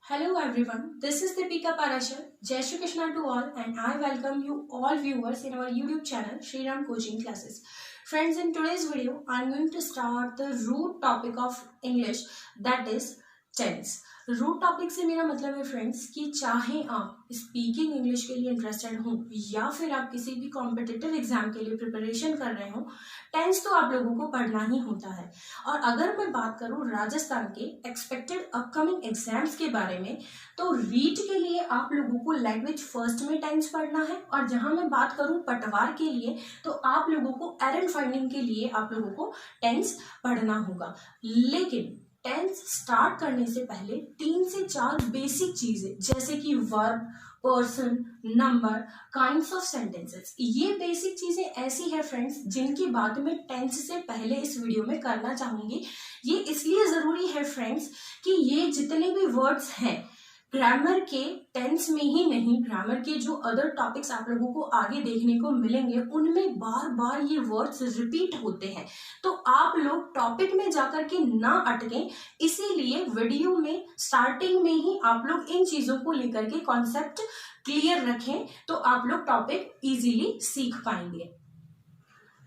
Hello everyone, this is Deepika Parashar. Jai Shri Krishna to all and I welcome you all viewers in our YouTube channel Shri Ram Coaching Classes. Friends, in today's video, I am going to start the root topic of English, that is tense. Root topic से मेरा मतलब है friends कि चाहे आप speaking English के लिए interested हो या फिर आप किसी भी कॉम्पिटिटिव एग्जाम के लिए प्रिपरेशन कर रहे हो, टेंस तो आप लोगों को पढ़ना ही होता है। और अगर मैं बात करूं राजस्थान के एक्सपेक्टेड अपकमिंग एग्जाम्स के बारे में, तो रीड के लिए आप लोगों को लैंग्वेज फर्स्ट में टेंस पढ़ना है, और जहां मैं बात करूं पटवार के लिए तो आप लोगों को एरर फाइंडिंग के लिए आप लोगों को टेंस पढ़ना होगा। लेकिन टेंस स्टार्ट करने से पहले 3 से 4 बेसिक चीजें जैसे कि verb, person, number, kinds of sentences, ये बेसिक चीजें ऐसी है फ्रेंड्स जिनकी बात मैं टेंस से पहले इस वीडियो में करना चाहूंगी। ये इसलिए जरूरी है फ्रेंड्स कि ये जितने भी वर्ड्स हैं ग्रामर के टेंस में ही नहीं, ग्रामर के जो अदर टॉपिक्स आप लोगों को आगे देखने को मिलेंगे उनमें बार बार ये वर्ड्स रिपीट होते हैं, तो आप लोग टॉपिक में जाकर के ना अटकें। इसीलिए वीडियो में स्टार्टिंग में ही आप लोग इन चीजों को लेकर के कॉन्सेप्ट क्लियर रखें, तो आप लोग टॉपिक इजीली सीख पाएंगे।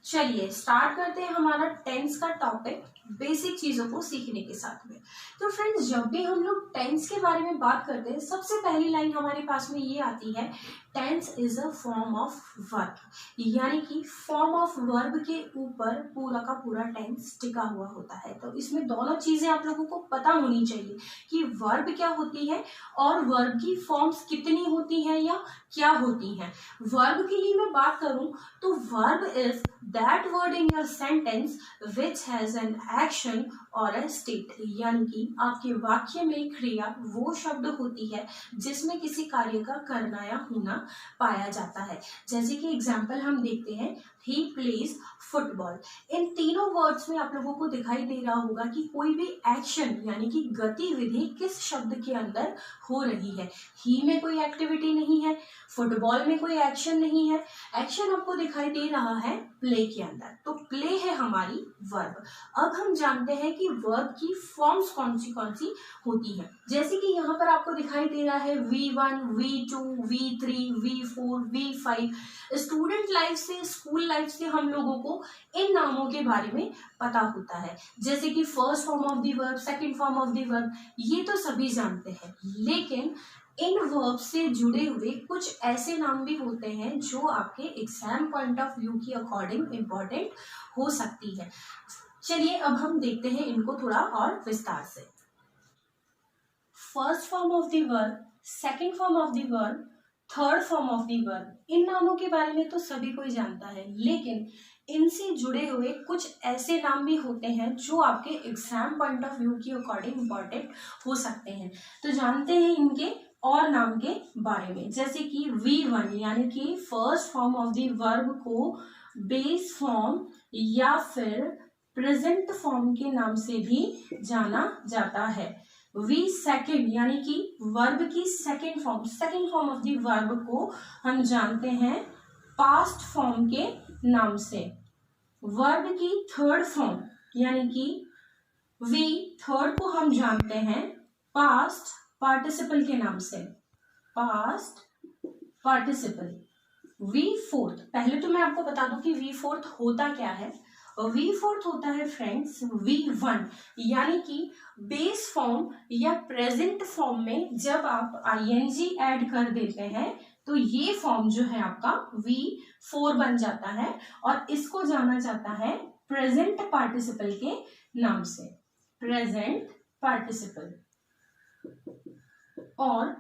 चलिए स्टार्ट करते हैं हमारा टेंस का टॉपिक बेसिक चीजों को सीखने के साथ में। तो फ्रेंड्स, जब भी हम लोग टेंस के बारे में बात करते हैं सबसे पहली लाइन हमारे पास में ये आती है, tense is a form of verb, यानी कि फॉर्म ऑफ वर्ब के ऊपर पूरा का पूरा टेंस टिका हुआ होता है। तो इसमें दोनों चीजें आप लोगों को पता होनी चाहिए कि वर्ब क्या होती है और वर्ब की फॉर्म्स कितनी होती हैं या क्या होती हैं। वर्ब के लिए मैं बात करूं तो verb is that word in your sentence which has an action और अ स्टेट, यानी कि आपके वाक्य में क्रिया वो शब्द होती है जिसमें किसी कार्य का करना या होना पाया जाता है। जैसे कि एग्जाम्पल हम देखते हैं, ही प्लेज फुटबॉल। इन तीनों वर्ड्स में आप लोगों को दिखाई दे रहा होगा कि कोई भी एक्शन यानी कि गतिविधि किस शब्द के अंदर हो रही है। ही में कोई एक्टिविटी नहीं है, फुटबॉल में कोई एक्शन नहीं है, एक्शन आपको दिखाई दे रहा है प्ले के अंदर, तो प्ले है हमारी वर्ब। अब हम जानते हैं कि वर्ब की फॉर्म्स कौन सी होती हैं। जैसे कि यहाँ पर आपको दिखाई दे रहा है V1, V2, V3, V4, V5। Student life से, स्कूल लाइफ से हम लोगों को इन नामों के बारे में पता होता है, जैसे कि first form of the verb, second form of the verb, ये तो सभी जानते हैं। लेकिन इन वर्ब से जुड़े हुए कुछ ऐसे नाम भी होते हैं जो आपके एग्जाम पॉइंट ऑफ व्यू की अकॉर्डिंग इम्पोर्टेंट हो सकती है। चलिए अब हम देखते हैं इनको थोड़ा और विस्तार से। First form of the verb, second form of the verb, third form of the verb, इन नामों के बारे में तो सभी कोई जानता है, लेकिन इनसे जुड़े हुए कुछ ऐसे नाम भी होते हैं जो आपके एग्जाम पॉइंट ऑफ व्यू की अकॉर्डिंग इम्पोर्टेंट हो सकते हैं। तो जानते हैं इनके और नाम के बारे में। जैसे कि V1 यानी कि first form of the verb को बेस फॉर्म या फिर प्रेजेंट फॉर्म के नाम से भी जाना जाता है। V2 यानी कि वर्ब की second form of the verb को हम जानते हैं पास्ट फॉर्म के नाम से। वर्ब की थर्ड फॉर्म यानी कि V3 को हम जानते हैं पास्ट पार्टिसिपल के नाम से, पास्ट पार्टिसिपल। V4, पहले तो मैं आपको बता दूं कि V4 होता क्या है। V4 होता है फ्रेंड्स V1, यानी कि बेस फॉर्म या प्रेजेंट फॉर्म में जब आप ing ऐड कर देते हैं तो ये फॉर्म जो है आपका V4 बन जाता है, और इसको जाना जाता है प्रेजेंट पार्टिसिपल के नाम से, प्रेजेंट पार्टिसिपल। और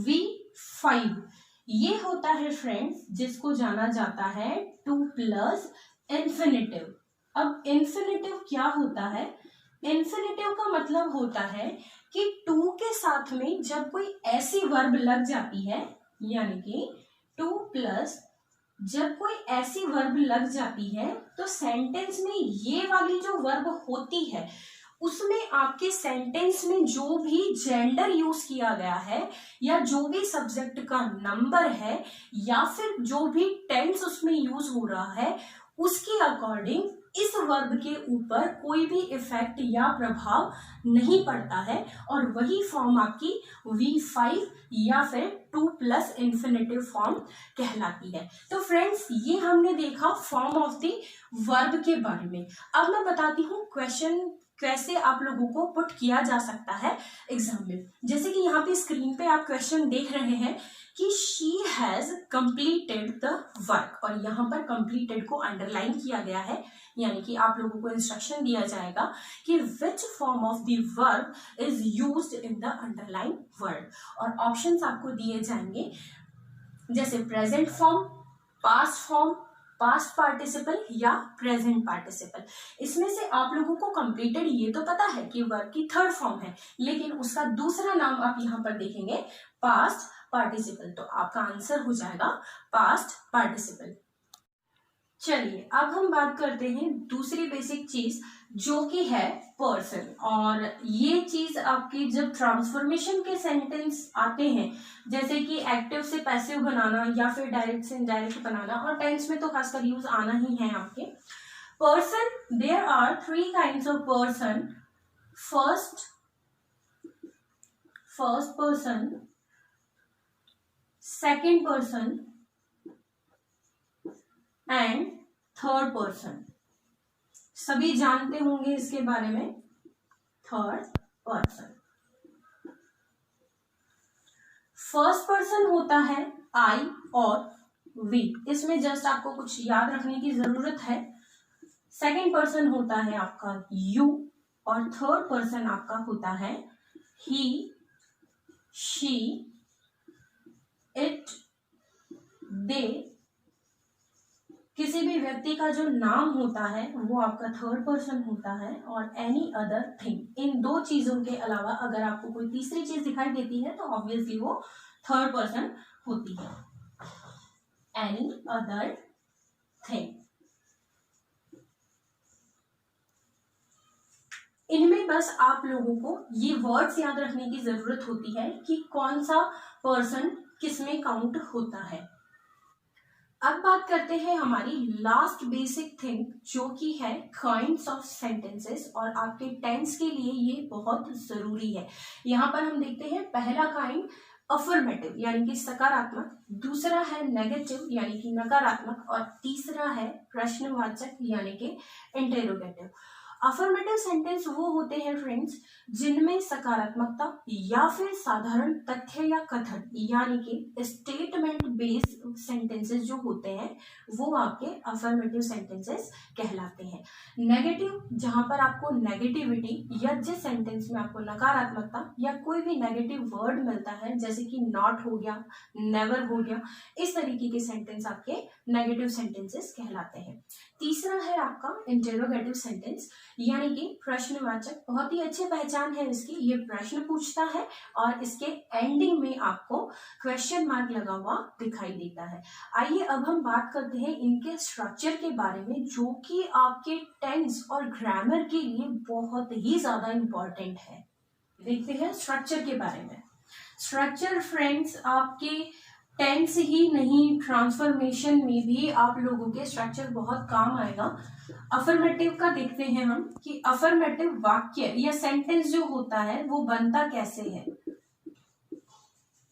V5 ये होता है फ्रेंड्स जिसको जाना जाता है टू प्लस इन्फिनिटिव। अब इन्फिनिटिव क्या होता है? इन्फिनिटिव का मतलब होता है कि टू के साथ में जब कोई ऐसी वर्ब लग जाती है, यानी कि टू प्लस जब कोई ऐसी वर्ब लग जाती है तो सेंटेंस में ये वाली जो वर्ब होती है उसमें आपके सेंटेंस में जो भी जेंडर यूज किया गया है या जो भी सब्जेक्ट का नंबर है या फिर जो भी टेंस उसमें यूज हो रहा है उसके अकॉर्डिंग इस वर्ब के ऊपर कोई भी इफेक्ट या प्रभाव नहीं पड़ता है और वही फॉर्म आपकी V5 या फिर 2+ इंफिनिटिव फॉर्म कहलाती है। तो फ्रेंड्स, ये हमने देखा फॉर्म ऑफ द वर्ब के बारे में। अब मैं बताती हूँ क्वेश्चन कैसे आप लोगों को पुट किया जा सकता है एग्जाम में। जैसे कि यहाँ पे स्क्रीन पे आप क्वेश्चन देख रहे हैं कि she has completed the work, और यहाँ पर कंप्लीटेड को अंडरलाइन किया गया है, यानी कि आप लोगों को इंस्ट्रक्शन दिया जाएगा कि which form of the verb is used in the underline word, और ऑप्शंस आपको दिए जाएंगे जैसे present form, past form, past participle या प्रेजेंट पार्टिसिपल। इसमें से आप लोगों को कंप्लीटेड ये तो पता है कि वर्ब की थर्ड फॉर्म है, लेकिन उसका दूसरा नाम आप यहाँ पर देखेंगे पास्ट पार्टिसिपल, तो आपका आंसर हो जाएगा पास्ट पार्टिसिपल। चलिए अब हम बात करते हैं दूसरी बेसिक चीज जो कि है पर्सन, और ये चीज आपकी जब ट्रांसफॉर्मेशन के सेंटेंस आते हैं, जैसे कि एक्टिव से पैसिव बनाना या फिर डायरेक्ट से इनडायरेक्ट बनाना, और टेंस में तो खासकर यूज आना ही है आपके। Person, there are 3 kinds of person. First person, second person and third person. सभी जानते होंगे इसके बारे में। थर्ड पर्सन, फर्स्ट पर्सन होता है आई और वी, इसमें जस्ट आपको कुछ याद रखने की जरूरत है। सेकेंड पर्सन होता है आपका यू, और थर्ड पर्सन आपका होता है ही, शी, इट, दे। किसी भी व्यक्ति का जो नाम होता है वो आपका थर्ड पर्सन होता है, और एनी अदर थिंग। इन दो चीजों के अलावा अगर आपको कोई तीसरी चीज दिखाई देती है तो ऑब्वियसली वो थर्ड पर्सन होती है। एनी अदर थिंग, इनमें बस आप लोगों को ये वर्ड्स याद रखने की जरूरत होती है कि कौन सा पर्सन किसमें काउंट होता है। अब बात करते हैं हमारी लास्ट बेसिक थिंग जो कि है काइंड्स ऑफ सेंटेंसेस, और आपके टेंस के लिए ये बहुत जरूरी है। यहाँ पर हम देखते हैं पहला काइंड अफर्मेटिव यानी कि सकारात्मक, दूसरा है नेगेटिव यानी कि नकारात्मक, और तीसरा है प्रश्नवाचक यानी कि इंटेरोगेटिव। अफर्मेटिव सेंटेंस वो होते हैं फ्रेंड्स जिनमें सकारात्मकता या फिर साधारण तथ्य या कथन यानी कि स्टेटमेंट बेस्ड सेंटेंसेस जो होते हैं वो आपके अफर्मेटिव सेंटेंसेस कहलाते हैं। नेगेटिव, जहां पर आपको नेगेटिविटी या जिस सेंटेंस में आपको नकारात्मकता या कोई भी नेगेटिव वर्ड मिलता है, जैसे कि नॉट हो गया, नेवर हो गया, इस तरीके के सेंटेंस आपके नेगेटिव सेंटेंसेस कहलाते हैं। तीसरा है आपका इंटेरोगेटिव सेंटेंस यानी कि प्रश्नवाचक। बहुत ही अच्छी पहचान है इसकी, ये प्रश्न पूछता है और इसके एंडिंग में आपको क्वेश्चन मार्क लगा हुआ दिखाई देता है। आइए अब हम बात करते हैं इनके स्ट्रक्चर के बारे में, जो कि आपके टेंस और ग्रामर के लिए बहुत ही ज्यादा इंपॉर्टेंट है। देखते हैं स्ट्रक्चर के बारे में। स्ट्रक्चर फ्रेंड्स आपके टेंस ही नहीं, ट्रांसफॉर्मेशन में भी आप लोगों के स्ट्रक्चर बहुत काम आएगा। अफर्मेटिव का देखते हैं हम कि अफर्मेटिव वाक्य या सेंटेंस जो होता है वो बनता कैसे है।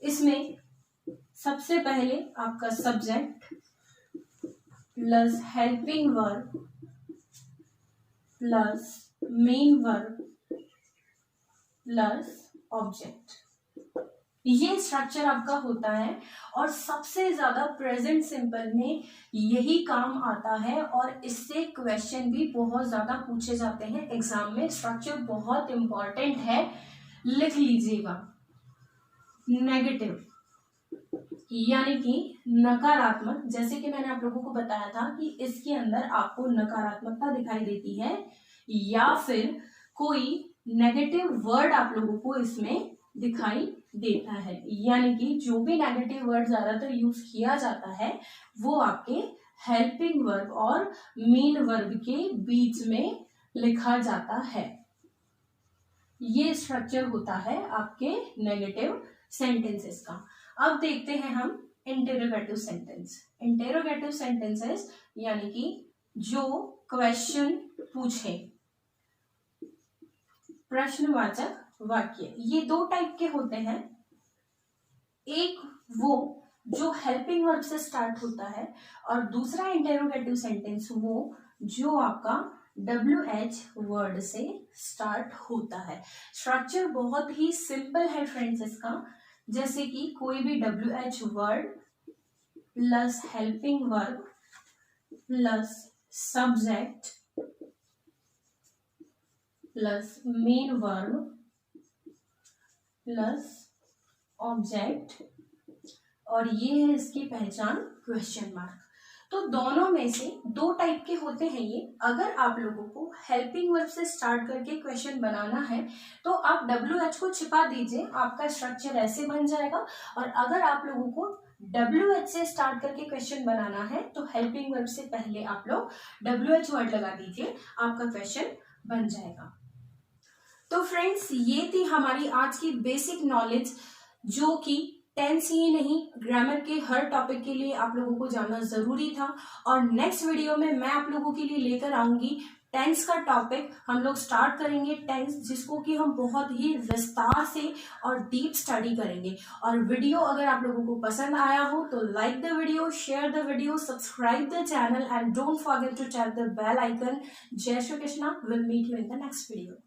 इसमें सबसे पहले आपका subject plus helping verb plus main verb plus object, ये स्ट्रक्चर आपका होता है और सबसे ज्यादा प्रेजेंट सिंपल में यही काम आता है, और इससे क्वेश्चन भी बहुत ज्यादा पूछे जाते हैं एग्जाम में। स्ट्रक्चर बहुत इंपॉर्टेंट है, लिख लीजिएगा। नेगेटिव यानी कि नकारात्मक, जैसे कि मैंने आप लोगों को बताया था कि इसके अंदर आपको नकारात्मकता दिखाई देती है या फिर कोई नेगेटिव वर्ड आप लोगों को इसमें दिखाई देता है, यानी कि जो भी नेगेटिव वर्ड ज्यादातर यूज किया जाता है वो आपके हेल्पिंग वर्ब और मेन वर्ब के बीच में लिखा जाता है। ये स्ट्रक्चर होता है आपके नेगेटिव सेंटेंसेस का। अब देखते हैं हम इंटेरोगेटिव सेंटेंस। इंटेरोगेटिव सेंटेंसेस यानी कि जो क्वेश्चन पूछे, प्रश्नवाचक वाक्य। ये दो टाइप के होते हैं, एक वो जो हेल्पिंग वर्ब से स्टार्ट होता है और दूसरा इंटेरोगेटिव सेंटेंस वो जो आपका WH वर्ड से स्टार्ट होता है। स्ट्रक्चर बहुत ही सिंपल है फ्रेंड्स इसका, जैसे कि कोई भी WH word plus helping verb plus subject plus main verb plus object, और ये है इसकी पहचान क्वेश्चन मार्क। तो दोनों में से दो टाइप के होते हैं ये। अगर आप लोगों को हेल्पिंग वर्ब से स्टार्ट करके क्वेश्चन बनाना है तो आप WH को छिपा दीजिए, आपका स्ट्रक्चर ऐसे बन जाएगा। और अगर आप लोगों को WH से स्टार्ट करके क्वेश्चन बनाना है तो हेल्पिंग वर्ब से पहले आप लोग WH वर्ड लगा दीजिए, आपका क्वेश्चन बन जाएगा। तो फ्रेंड्स, ये थी हमारी आज की बेसिक नॉलेज, जो कि टेंस ही नहीं ग्रामर के हर टॉपिक के लिए आप लोगों को जानना जरूरी था। और नेक्स्ट वीडियो में मैं आप लोगों के लिए लेकर आऊंगी टेंस का टॉपिक। हम लोग स्टार्ट करेंगे टेंस, जिसको कि हम बहुत ही विस्तार से और डीप स्टडी करेंगे। और वीडियो अगर आप लोगों को पसंद आया हो तो like the video, share the video, subscribe the channel and don't forget to tap the bell icon. जय Shri Krishna, will meet you in the next video.